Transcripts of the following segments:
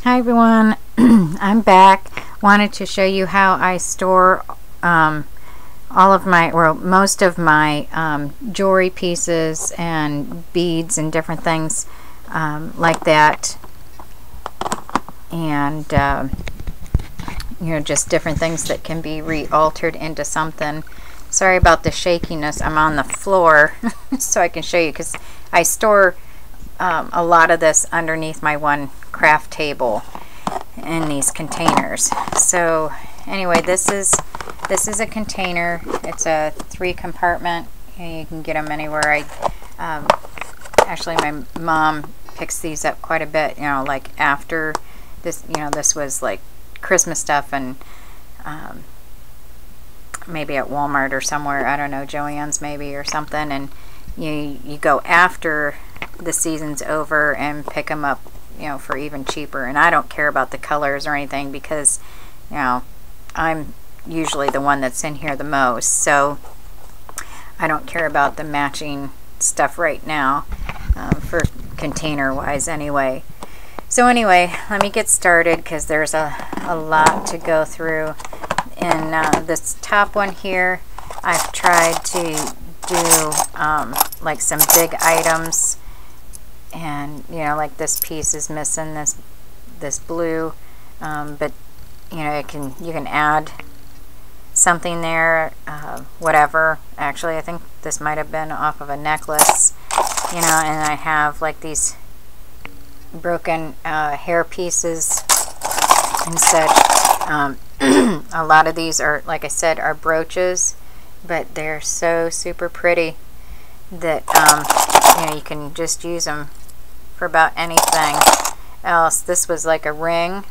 Hi everyone, I'm back. Wanted to show you how I store all of my, or most of my jewelry pieces and beads and different things like that, and you know, just different things that can be re-altered into something. Sorry about the shakiness. I'm on the floor so I can show you, because I store a lot of this underneath my one craft table in these containers. So anyway, this is a container. It's a 3-compartment. You can get them anywhere. Actually, my mom picks these up quite a bit, you know, like after this, you know, this was like Christmas stuff, and maybe at Walmart or somewhere, I don't know, Joann's maybe or something, and you go after the season's over and pick them up, you know, for even cheaper. And I don't care about the colors or anything, because, you know, I'm usually the one that's in here the most, so I don't care about the matching stuff right now, for container wise anyway. So anyway, let me get started, because there's a lot to go through. In this top one here, I've tried to do like some big items, and you know, like this piece is missing this blue, but you know, you can add something there, whatever. Actually, I think this might have been off of a necklace, you know. And I have like these broken hair pieces and such. A lot of these are, like I said, are brooches, but they're so super pretty that you know, you can just use them for about anything else. This was like a ring,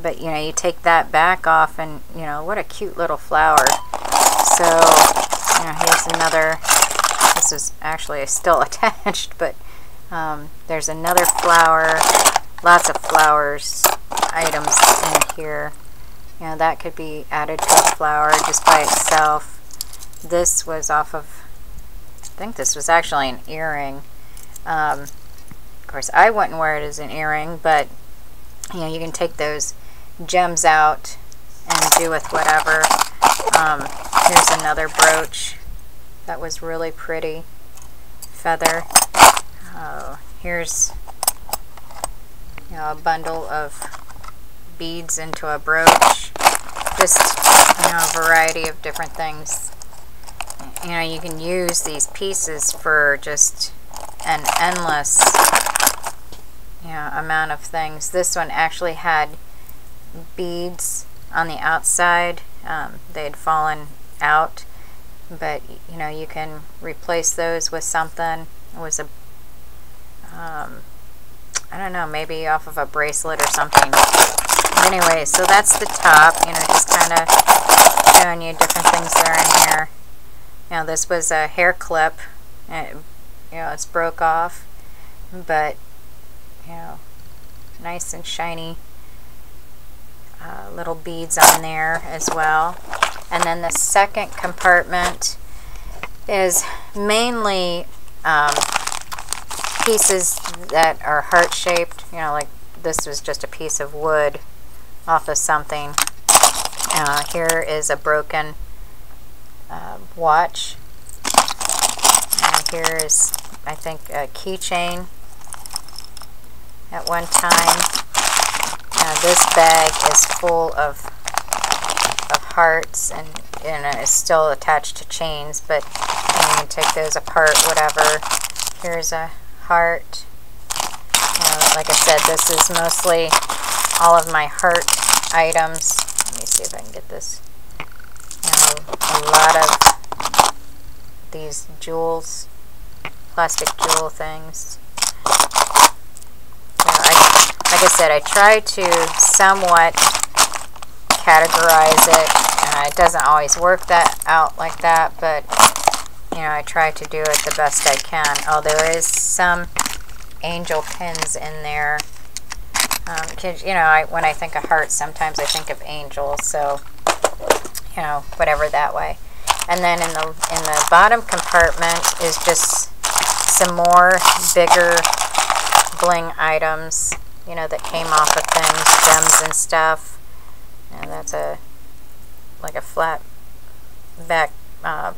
but you know, you take that back off, and you know, what a cute little flower. So you know, here's another. This is actually still attached, but there's another flower. Lots of flowers items in here. You know, that could be added to a flower just by itself. This was off of, I think this was actually an earring. Of course, I wouldn't wear it as an earring, but you know, you can take those gems out and do with whatever. Here's another brooch that was really pretty. Feather. Here's, you know, a bundle of beads into a brooch. Just, you know, a variety of different things. You know, you can use these pieces for just an endless, you know, amount of things. This one actually had beads on the outside. They had fallen out, but you know, you can replace those with something. It was a I don't know, maybe off of a bracelet or something. Anyway, so that's the top, you know, just kind of showing you different things that are in here. You know, this was a hair clip, and you know, it's broke off, but you know, nice and shiny. Little beads on there as well. And then the second compartment is mainly pieces that are heart-shaped. You know, like this was just a piece of wood off of something. Here is a broken watch. Here is, I think, a keychain at one time. This bag is full of hearts, and it's still attached to chains, but you can take those apart, whatever. Here's a heart. Like I said, this is mostly all of my heart items. Let me see if I can get this. You know, a lot of these jewels, plastic jewel things. You know, like I said, I try to somewhat categorize it. It doesn't always work that out like that, but you know, I try to do it the best I can. Oh, there is some angel pins in there. You know, when I think of hearts, sometimes I think of angels, so you know, whatever that way. And then in the bottom compartment is just some more bigger bling items. you know, that came off of things, gems and stuff. And that's like a flat back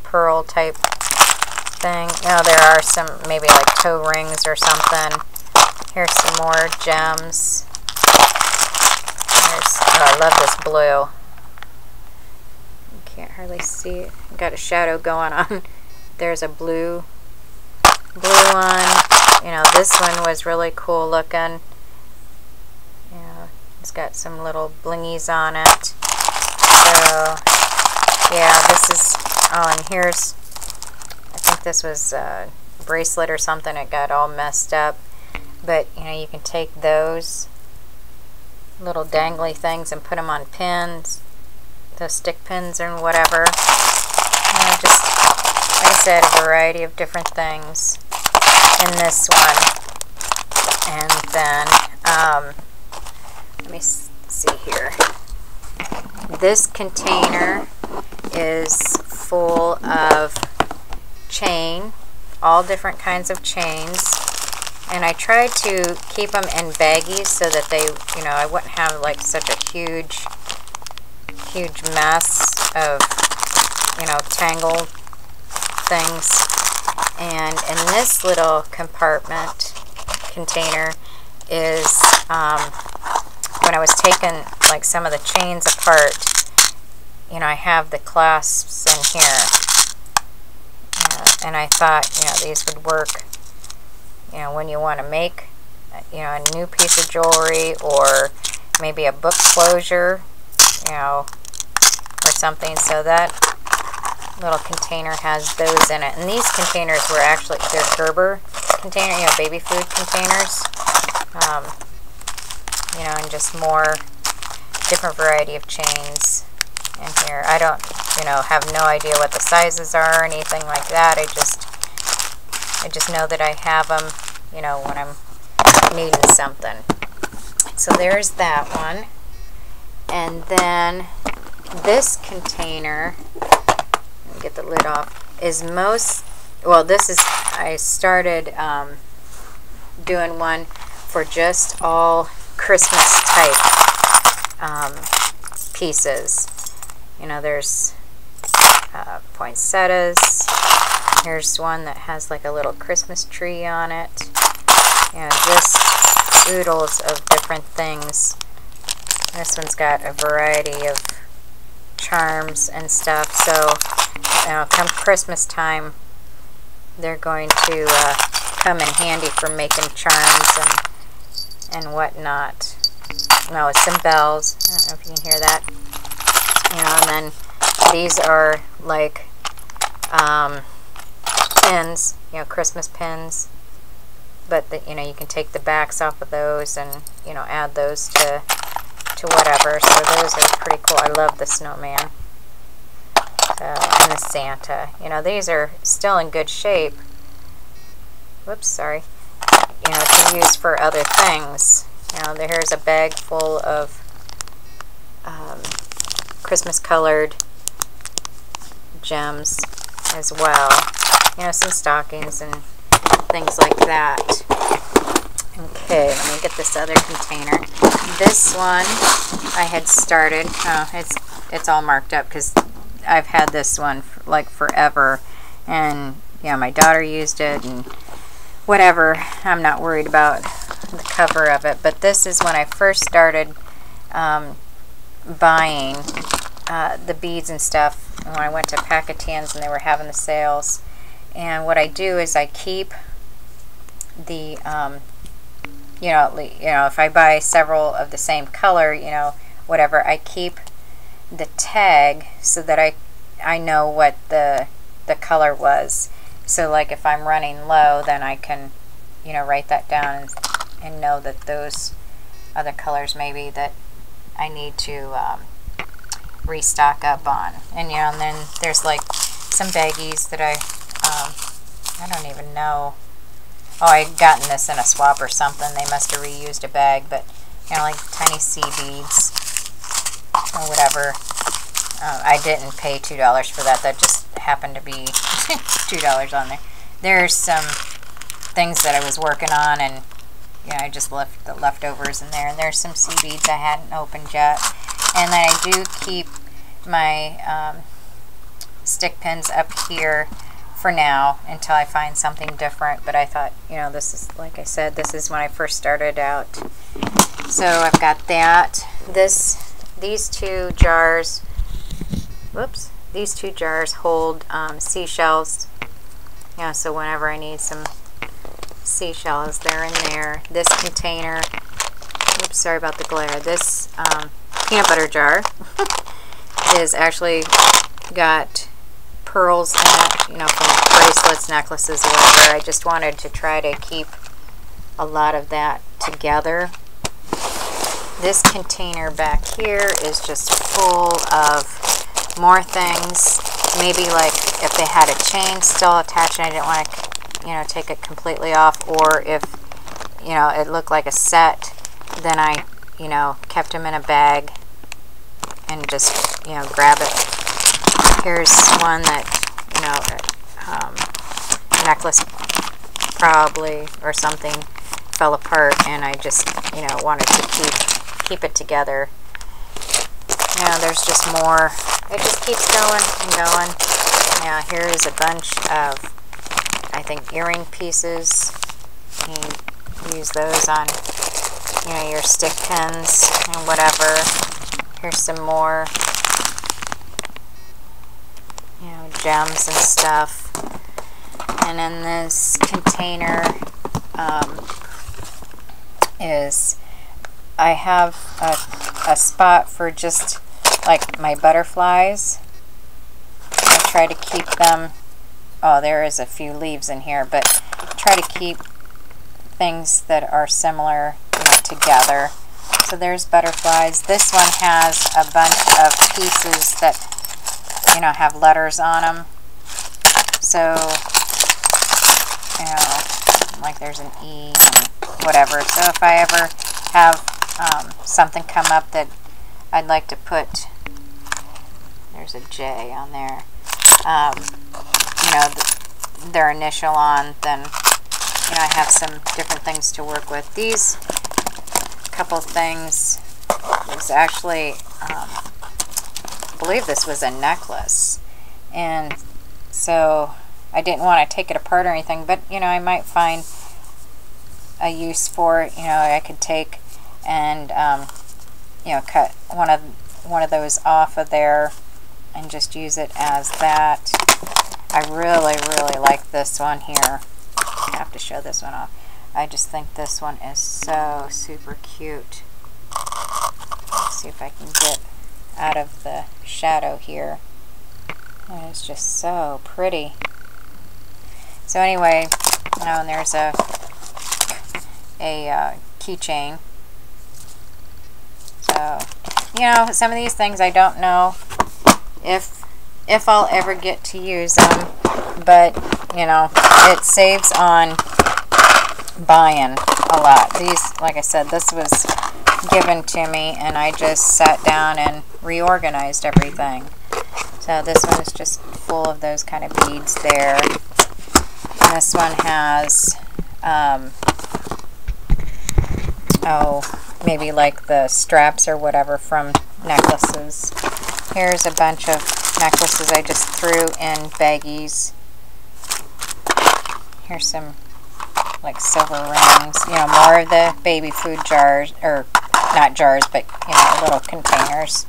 pearl type thing. Oh, there are some maybe like toe rings or something. Here's some more gems. Oh, I love this blue. You can't hardly see it. Got a shadow going on. There's a blue one. You know, this one was really cool looking. Yeah, it's got some little blingies on it. So, yeah, this is, oh, and here's, I think this was a bracelet or something. It got all messed up. But, you know, you can take those little dangly things and put them on pins, those stick pins and whatever. And just, like I said, a variety of different things in this one. And then, let me see here. This container is full of chain, all different kinds of chains. And I tried to keep them in baggies so that they, you know, I wouldn't have like such a huge mess of, you know, tangled things. And in this little compartment container is, when I was taking like some of the chains apart, you know, I have the clasps in here. And I thought, you know, these would work, you know, when you want to make, you know, a new piece of jewelry or maybe a book closure, you know, or something. So that little container has those in it. And these containers were actually, they're Gerber container, you know, baby food containers. You know, and just more different variety of chains in here. I don't, you know, have no idea what the sizes are or anything like that. I just know that I have them, you know, when I'm needing something. So there's that one. And then this container, let me get the lid off, is this is, I started doing one for just all Christmas type pieces. You know, there's poinsettias. Here's one that has like a little Christmas tree on it. You know, just oodles of different things. This one's got a variety of charms and stuff. So, you know, come Christmas time, they're going to come in handy for making charms and whatnot. No, it's some bells. I don't know if you can hear that. You know, and then these are like pins, you know, Christmas pins. But you know, you can take the backs off of those and, you know, add those to whatever. So those are pretty cool. I love the snowman. And the Santa. You know, these are still in good shape. Whoops, sorry. You know, to use for other things. You know, here's a bag full of Christmas colored gems as well. You know, some stockings and things like that. Okay, let me get this other container. This one I had started, it's all marked up because I've had this one for, like, forever, and yeah, my daughter used it and whatever. I'm not worried about the cover of it, but this is when I first started buying the beads and stuff, and when I went to Packatans and they were having the sales. And what I do is I keep the you know, if I buy several of the same color, you know, whatever, I keep the tag so that I know what the color was. So like if I'm running low, then I can, you know, write that down and know that those other colors maybe that I need to restock up on. And you know, and then there's like some baggies that I don't even know. Oh, I had gotten this in a swap or something. They must have reused a bag, but you know, like tiny seed beads or whatever. I didn't pay $2 for that. That just happened to be $2 on there. There's some things that I was working on, and yeah, I just left the leftovers in there. And there's some sea beads I hadn't opened yet. And then I do keep my stick pins up here for now until I find something different. But I thought, you know, this is, like I said, this is when I first started out. So I've got that. These two jars, whoops, these two jars hold seashells. Yeah, so whenever I need some seashells, they're in there. This container, oops, sorry about the glare. This peanut butter jar is actually got pearls in it, you know, from bracelets, necklaces, or whatever. I just wanted to try to keep a lot of that together. This container back here is just full of more things. Maybe like if they had a chain still attached and I didn't want to, you know, take it completely off, or if, you know, it looked like a set, then I, you know, kept them in a bag and just, you know, grab it. Here's one that, you know, necklace probably or something fell apart, and I just, you know, wanted to keep it together. You know, there's just more. It just keeps going and going. Now here is a bunch of, I think, earring pieces. You can use those on, you know, your stick pins and whatever. Here's some more, you know, gems and stuff. And in this container is, I have a spot for just like my butterflies. I try to keep them, oh, there is a few leaves in here, but try to keep things that are similar, you know, together. So there's butterflies. This one has a bunch of pieces that, you know, have letters on them. So, you know, like there's an E and whatever. So if I ever have something come up that I'd like to put, there's a J on there, you know, their initial on, then, you know, I have some different things to work with. These couple things is actually, I believe this was a necklace, and so I didn't want to take it apart or anything, but, you know, I might find a use for it. You know, I could take and you know, cut one of those off of there and just use it as that. I really like this one here. I have to show this one off. I just think this one is so super cute. Let's see if I can get out of the shadow here. It's just so pretty. So anyway, you know, and there's a keychain. So, you know, some of these things I don't know if I'll ever get to use them, but, you know, it saves on buying a lot. These, like I said, this was given to me, and I just sat down and reorganized everything. So this one is just full of those kind of beads there. And this one has, maybe like the straps or whatever from necklaces. Here's a bunch of necklaces I just threw in baggies. Here's some like silver rings, you know, more of the baby food jars, or not jars, but, you know, little containers.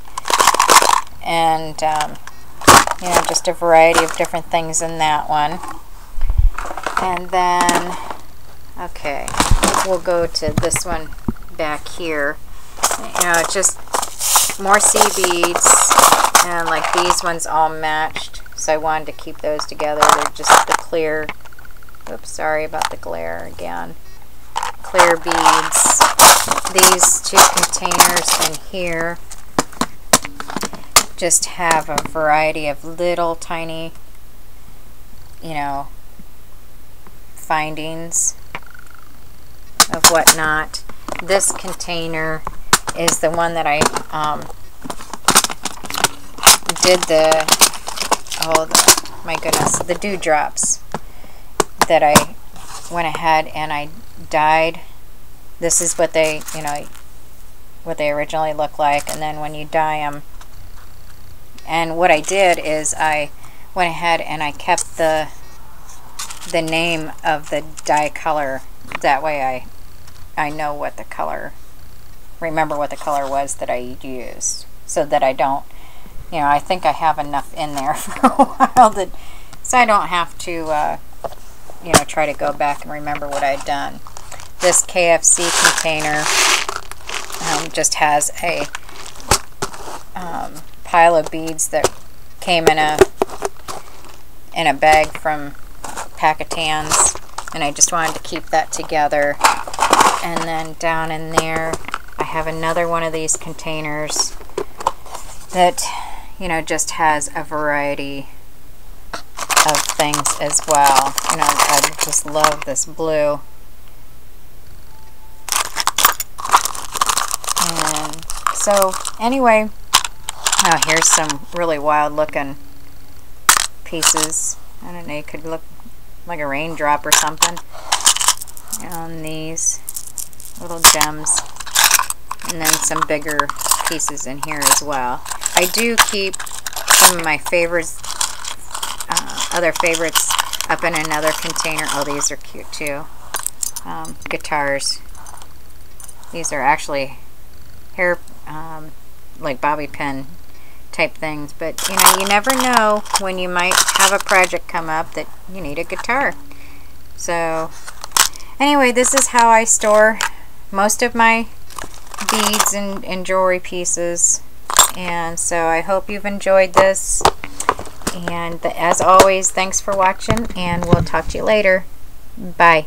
And, you know, just a variety of different things in that one. And then, okay, we'll go to this one back here. You know, it's just more sea beads, and like these ones all matched, so I wanted to keep those together. They're just the clear, oops, sorry about the glare again, clear beads. These two containers in here just have a variety of little tiny, you know, findings of whatnot. This container is the one that I did my goodness, the Dewdrops that I went ahead and I dyed this is what they, you know, what they originally look like, and then when you dye them. And what I did is I went ahead and I kept the name of the dye color. That way I know what the color, remember what the color was that I used, so that I don't, you know, I think I have enough in there for a while that, so I don't have to, you know, try to go back and remember what I'd done. This KFC container just has a pile of beads that came in a bag from Packatans, and I just wanted to keep that together. And then down in there I have another one of these containers that, you know, just has a variety of things as well. You know, I just love this blue. And so anyway, oh, here's some really wild looking pieces. I don't know, it could look like a raindrop or something on these little gems, and then some bigger pieces in here as well. I do keep some of my favorites, other favorites, up in another container. Oh, these are cute too. Guitars. These are actually hair, like bobby pin type things, but you know, you never know when you might have a project come up that you need a guitar. So anyway, this is how I store most of my beads and jewelry pieces. And so I hope you've enjoyed this, and as always, thanks for watching, and we'll talk to you later. Bye.